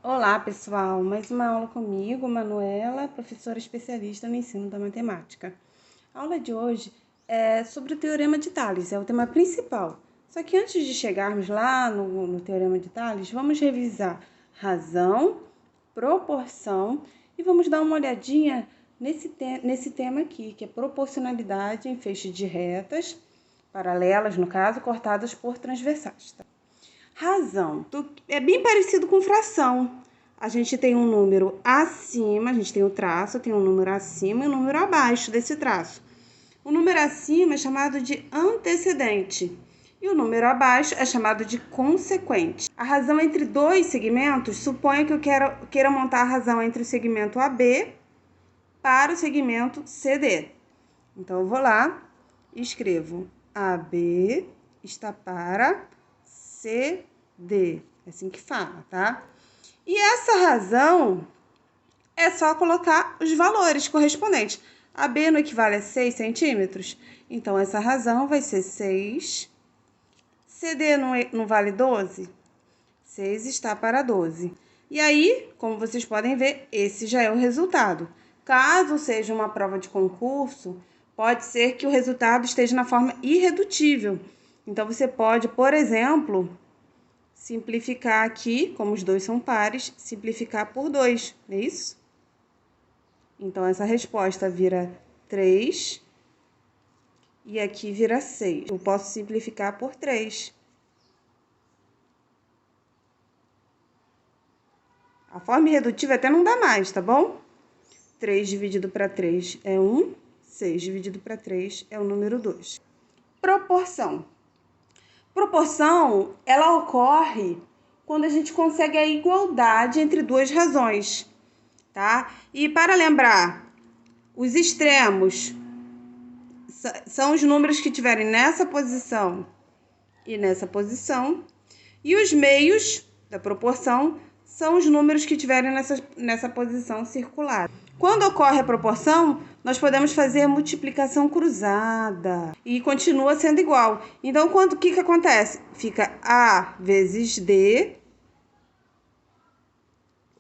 Olá, pessoal! Mais uma aula comigo, Manuela, professora especialista no ensino da matemática. A aula de hoje é sobre o Teorema de Tales, é o tema principal. Só que antes de chegarmos lá no Teorema de Tales, vamos revisar razão, proporção e vamos dar uma olhadinha nesse tema aqui, que é proporcionalidade em feixe de retas, paralelas no caso, cortadas por transversais. Tá? Razão. É bem parecido com fração. A gente tem um número acima, a gente tem o traço, tem um número acima e um número abaixo desse traço. O número acima é chamado de antecedente e o número abaixo é chamado de consequente. A razão entre dois segmentos, suponha que eu queira montar a razão entre o segmento AB para o segmento CD. Então, eu vou lá e escrevo AB está para CD. É assim que fala, tá? E essa razão é só colocar os valores correspondentes. AB não equivale a 6 centímetros? Então, essa razão vai ser 6. CD não vale 12? 6 está para 12. E aí, como vocês podem ver, esse já é o resultado. Caso seja uma prova de concurso, pode ser que o resultado esteja na forma irredutível. Então, você pode, por exemplo, simplificar aqui, como os dois são pares, simplificar por 2, não é isso? Então, essa resposta vira 3 e aqui vira 6. Eu posso simplificar por 3. A forma irredutível até não dá mais, tá bom? 3 dividido para 3 é 1, 6 dividido para 3 é o número 2. Proporção. Proporção, ela ocorre quando a gente consegue a igualdade entre duas razões, tá? E para lembrar, os extremos são os números que estiverem nessa posição e nessa posição, e os meios da proporção são os números que estiverem nessa posição circular. Quando ocorre a proporção, nós podemos fazer a multiplicação cruzada e continua sendo igual. Então, o que acontece? Fica A vezes D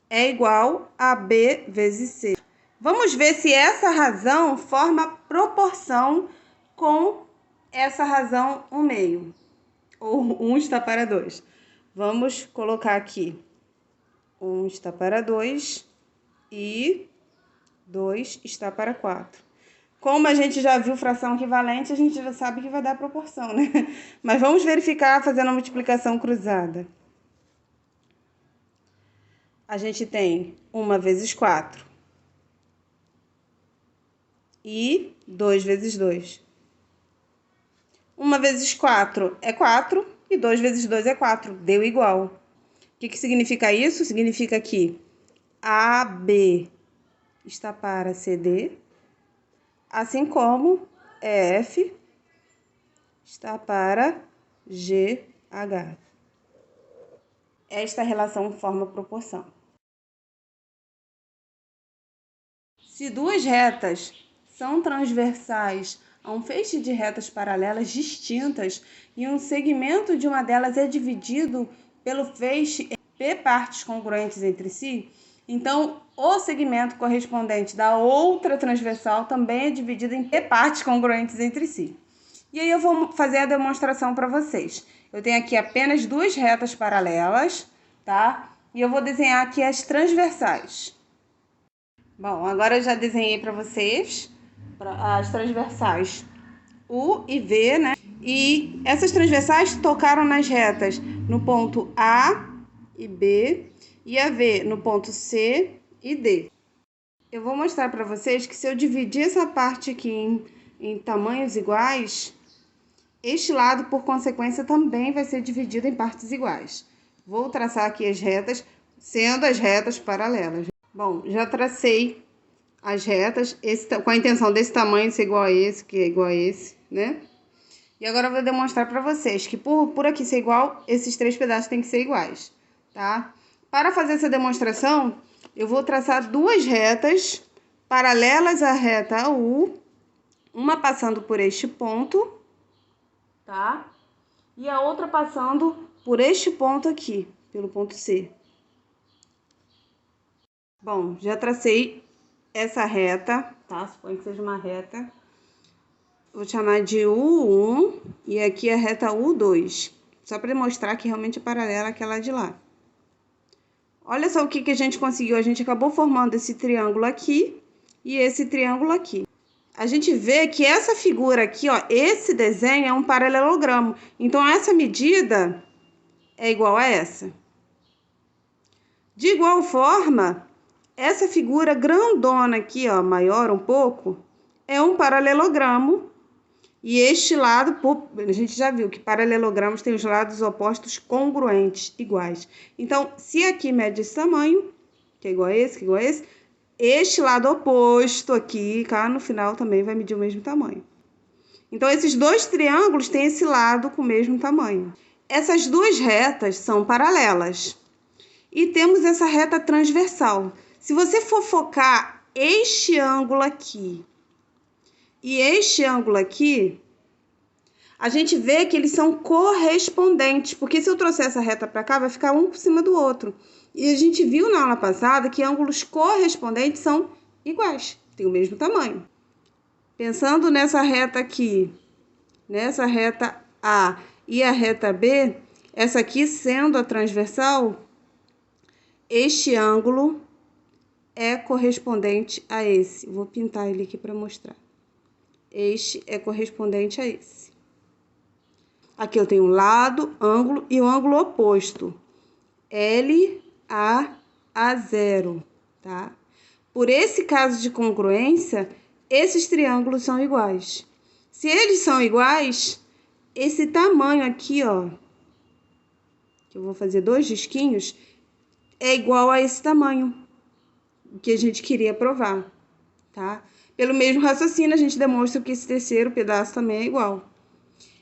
é igual a B vezes C. Vamos ver se essa razão forma proporção com essa razão 1 meio, ou 1 está para 2. Vamos colocar aqui 1 está para 2 e 2 está para 4. Como a gente já viu fração equivalente, a gente já sabe que vai dar proporção, né? Mas vamos verificar fazendo a multiplicação cruzada. A gente tem 1 vezes 4 e 2 vezes 2. 1 vezes 4 é 4 e 2 vezes 2 é 4. Deu igual. O que significa isso? Significa que AB está para CD, assim como EF está para GH. Esta relação forma proporção. Se duas retas são transversais a um feixe de retas paralelas distintas e um segmento de uma delas é dividido pelo feixe em P partes congruentes entre si, então o segmento correspondente da outra transversal também é dividido em P partes congruentes entre si. E aí eu vou fazer a demonstração para vocês. Eu tenho aqui apenas duas retas paralelas, tá? E eu vou desenhar aqui as transversais. Bom, agora eu já desenhei para vocês as transversais U e V, né? E essas transversais tocaram nas retas no ponto A e B e a V no ponto C e D. Eu vou mostrar para vocês que se eu dividir essa parte aqui em tamanhos iguais, este lado, por consequência, também vai ser dividido em partes iguais. Vou traçar aqui as retas, sendo as retas paralelas. Bom, já tracei as retas, com a intenção desse tamanho ser igual a esse, que é igual a esse, né? E agora eu vou demonstrar para vocês que por aqui ser igual, esses três pedaços têm que ser iguais, tá? Para fazer essa demonstração, eu vou traçar duas retas paralelas à reta U, uma passando por este ponto, tá? E a outra passando por este ponto aqui, pelo ponto C. Bom, já tracei essa reta, tá? Suponho que seja uma reta. Vou chamar de U1 e aqui a reta U2, só para demonstrar que realmente é paralela àquela de lá. Olha só o que a gente conseguiu. A gente acabou formando esse triângulo aqui e esse triângulo aqui. A gente vê que essa figura aqui, ó, esse desenho é um paralelogramo. Então, essa medida é igual a essa. De igual forma, essa figura grandona aqui, ó, maior um pouco, é um paralelogramo. E este lado, a gente já viu que paralelogramos têm os lados opostos congruentes, iguais. Então, se aqui mede esse tamanho, que é igual a esse, que é igual a esse, este lado oposto aqui, cá no final também vai medir o mesmo tamanho. Então, esses dois triângulos têm esse lado com o mesmo tamanho. Essas duas retas são paralelas. E temos essa reta transversal. Se você for focar este ângulo aqui e este ângulo aqui, a gente vê que eles são correspondentes, porque se eu trouxer essa reta para cá, vai ficar um por cima do outro. E a gente viu na aula passada que ângulos correspondentes são iguais, têm o mesmo tamanho. Pensando nessa reta aqui, nessa reta A e a reta B, essa aqui sendo a transversal, este ângulo é correspondente a esse. Vou pintar ele aqui para mostrar. Este é correspondente a esse. Aqui eu tenho um lado, ângulo e o ângulo oposto. LA0, tá? Por esse caso de congruência, esses triângulos são iguais. Se eles são iguais, esse tamanho aqui, ó, que eu vou fazer 2 risquinhos, é igual a esse tamanho que a gente queria provar, tá? Pelo mesmo raciocínio, a gente demonstra que esse terceiro pedaço também é igual.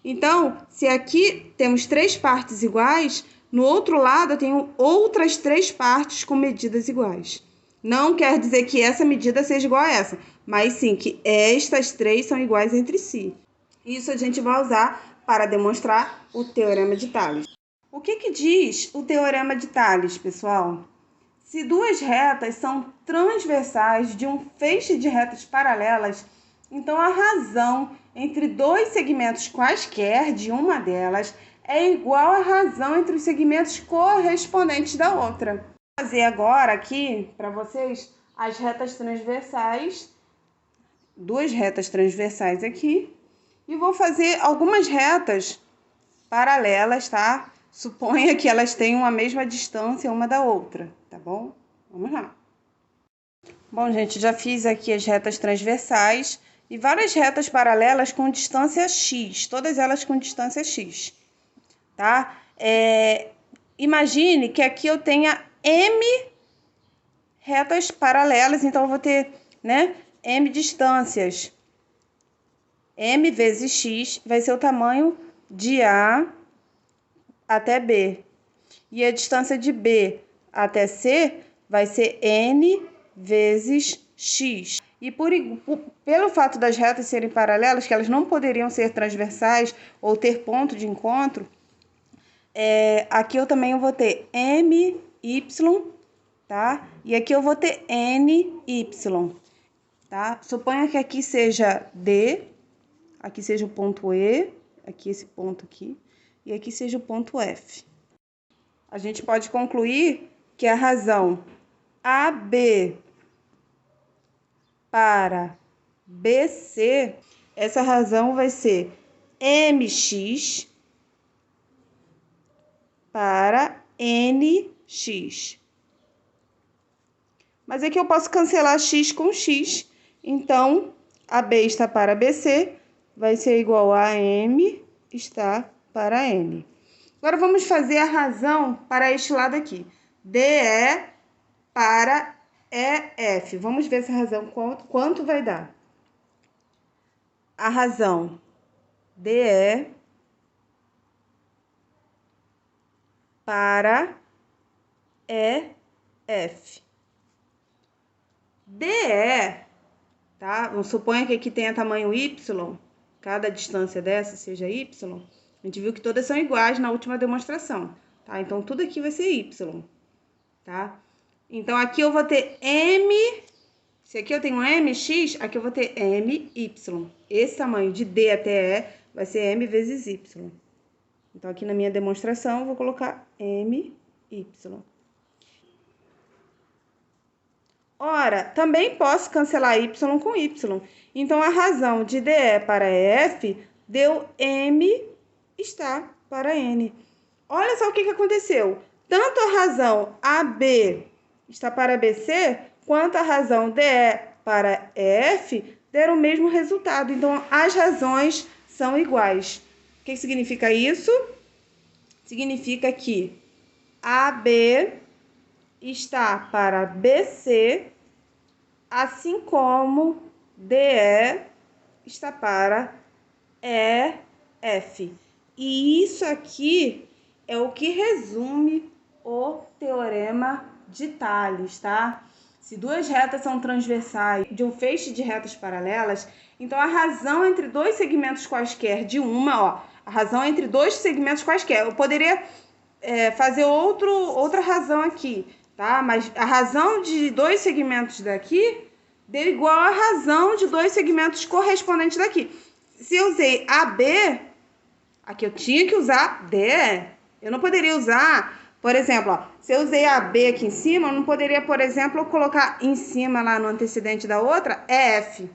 Então, se aqui temos 3 partes iguais, no outro lado eu tenho outras 3 partes com medidas iguais. Não quer dizer que essa medida seja igual a essa, mas sim que estas 3 são iguais entre si. Isso a gente vai usar para demonstrar o Teorema de Tales. O que diz o Teorema de Tales, pessoal? Se duas retas são transversais de um feixe de retas paralelas, então a razão entre dois segmentos quaisquer de uma delas é igual à razão entre os segmentos correspondentes da outra. Vou fazer agora aqui para vocês as retas transversais, duas retas transversais aqui, e vou fazer algumas retas paralelas, tá? Suponha que elas tenham a mesma distância uma da outra, tá bom? Vamos lá. Bom, gente, já fiz aqui as retas transversais e várias retas paralelas com distância x, todas elas com distância x, tá? Imagine que aqui eu tenha m retas paralelas, então eu vou ter, né, m distâncias. M vezes x vai ser o tamanho de A até B. E a distância de B até C vai ser N vezes X. E pelo fato das retas serem paralelas, que elas não poderiam ser transversais ou ter ponto de encontro, aqui eu também vou ter MY, tá? E aqui eu vou ter NY, tá? Suponha que aqui seja D, aqui seja o ponto E, aqui esse ponto aqui, e aqui seja o ponto F. A gente pode concluir que a razão AB para BC, essa razão vai ser MX para NX. Mas aqui eu posso cancelar x com x, então AB está para BC, vai ser igual a M está para N. Agora vamos fazer a razão para este lado aqui. DE para EF. Vamos ver essa razão quanto vai dar. A razão DE para EF. DE, tá? Vamos supor que aqui tenha tamanho Y, cada distância dessa seja Y. A gente viu que todas são iguais na última demonstração, tá? Então, tudo aqui vai ser Y, tá? Então, aqui eu vou ter M, se aqui eu tenho mx, aqui eu vou ter my. Esse tamanho de D até E vai ser m vezes y. Então, aqui na minha demonstração, eu vou colocar my. Ora, também posso cancelar y com y. Então, a razão de DE para EF deu m está para n. Olha só o que aconteceu. Tanto a razão AB está para BC, quanto a razão DE para EF deram o mesmo resultado. Então, as razões são iguais. O que significa isso? Significa que AB está para BC, assim como DE está para EF. E isso aqui é o que resume o teorema de Tales, tá? Se duas retas são transversais de um feixe de retas paralelas, então a razão entre dois segmentos quaisquer de uma, ó, a razão entre dois segmentos quaisquer, eu poderia fazer outra razão aqui, tá? Mas a razão de dois segmentos daqui deu igual a razão de dois segmentos correspondentes daqui. Se eu usei AB, aqui eu tinha que usar DE. Eu não poderia usar, por exemplo, ó, se eu usei AB aqui em cima, eu não poderia, por exemplo, colocar em cima lá no antecedente da outra EF,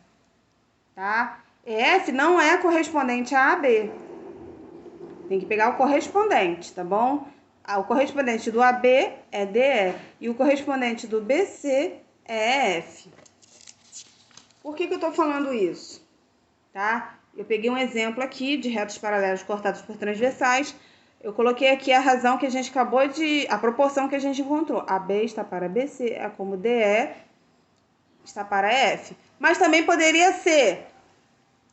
tá? EF não é correspondente a AB. Tem que pegar o correspondente, tá bom? O correspondente do AB é DE e o correspondente do BC é EF. Por que eu tô falando isso? Tá? Eu peguei um exemplo aqui de retas paralelas cortadas por transversais. Eu coloquei aqui a razão que a gente acabou de... a proporção que a gente encontrou. AB está para BC, é como DE está para F. Mas também poderia ser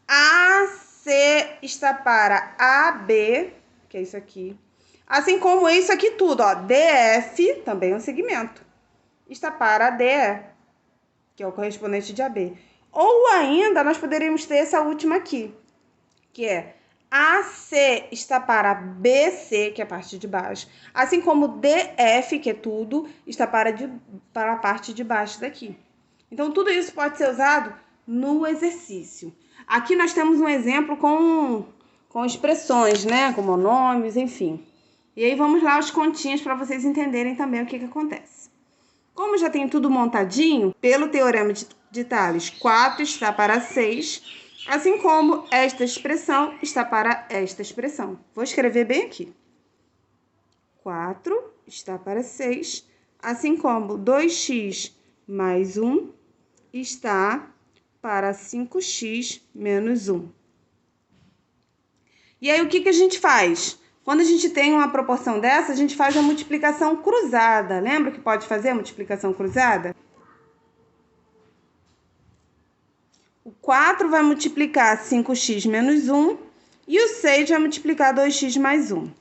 AC está para AB, que é isso aqui. Assim como isso aqui tudo, ó. DF, também é um segmento, está para DE, que é o correspondente de AB. Ou ainda, nós poderíamos ter essa última aqui, que é AC está para BC, que é a parte de baixo, assim como DF, que é tudo, está para a parte de baixo daqui. Então, tudo isso pode ser usado no exercício. Aqui nós temos um exemplo com expressões, né? Com monômios, enfim. E aí, vamos lá as continhas para vocês entenderem também o que acontece. Como já tem tudo montadinho, pelo teorema de Tales, 4 está para 6, assim como esta expressão está para esta expressão. Vou escrever bem aqui. 4 está para 6, assim como 2x mais 1 está para 5x menos 1. E aí, o que a gente faz? Quando a gente tem uma proporção dessa, a gente faz a multiplicação cruzada. Lembra que pode fazer a multiplicação cruzada? O 4 vai multiplicar 5x menos 1 e o 6 vai multiplicar 2x mais 1.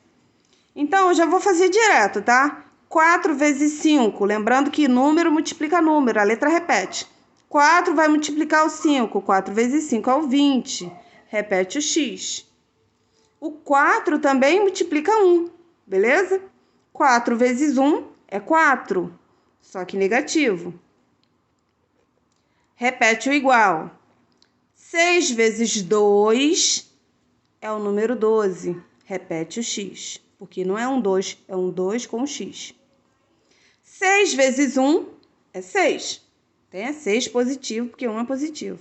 Então, eu já vou fazer direto, tá? 4 vezes 5, lembrando que número multiplica número, a letra repete. 4 vai multiplicar o 5, 4 vezes 5 é o 20, repete o x. O 4 também multiplica 1, beleza? 4 vezes 1 é 4, só que negativo. Repete o igual. 6 vezes 2 é o número 12, repete o x, porque não é um 2, é um 2 com x. 6 vezes 1 é 6, tem 6 positivo, porque 1 é positivo.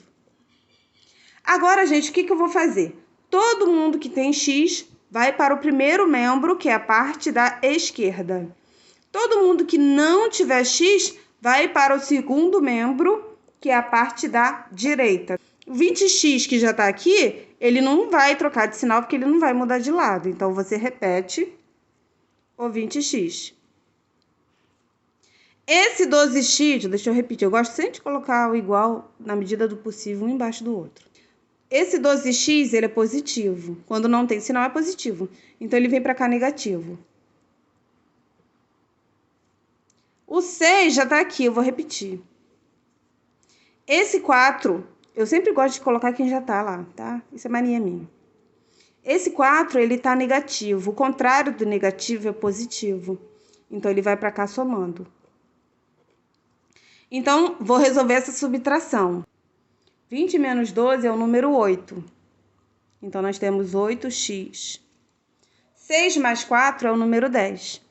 Agora, gente, o que eu vou fazer? Todo mundo que tem x vai para o primeiro membro, que é a parte da esquerda. Todo mundo que não tiver x vai para o segundo membro, que é a parte da direita. O 20x que já está aqui, ele não vai trocar de sinal, porque ele não vai mudar de lado. Então, você repete o 20x. Esse 12x, deixa eu repetir, eu gosto sempre de colocar o igual na medida do possível, um embaixo do outro. Esse 12x, ele é positivo. Quando não tem sinal, é positivo. Então, ele vem para cá negativo. O 6 já está aqui, eu vou repetir. Esse 4, eu sempre gosto de colocar quem já está lá, tá? Isso é mania minha. Esse 4, ele está negativo. O contrário do negativo é positivo. Então, ele vai para cá somando. Então, vou resolver essa subtração. 20 menos 12 é o número 8. Então, nós temos 8x. 6 mais 4 é o número 10.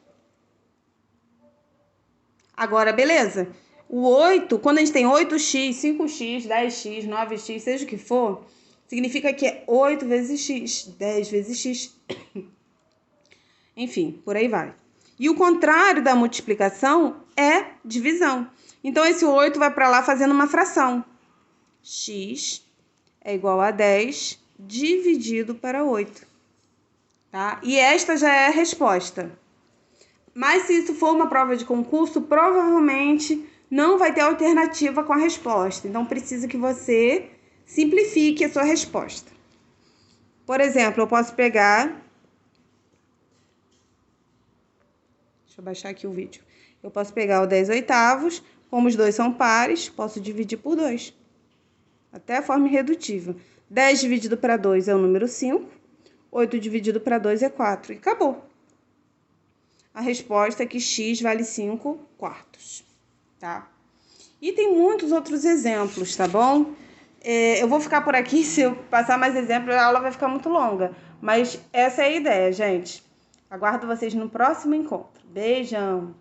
Agora, beleza? O 8, quando a gente tem 8x, 5x, 10x, 9x, seja o que for, significa que é 8 vezes x, 10 vezes x. Enfim, por aí vai. E o contrário da multiplicação é divisão. Então, esse 8 vai para lá fazendo uma fração. X é igual a 10 dividido para 8. Tá? E esta já é a resposta. Mas se isso for uma prova de concurso, provavelmente não vai ter alternativa com a resposta. Então, precisa que você simplifique a sua resposta. Por exemplo, eu posso pegar... Deixa eu baixar aqui o vídeo. Eu posso pegar o 10 oitavos, como os dois são pares, posso dividir por 2. Até a forma irredutível. 10 dividido para 2 é o número 5. 8 dividido para 2 é 4. E acabou. A resposta é que x vale 5 quartos, tá? E tem muitos outros exemplos, tá bom? Eu vou ficar por aqui, se eu passar mais exemplos, a aula vai ficar muito longa. Mas essa é a ideia, gente. Aguardo vocês no próximo encontro. Beijão!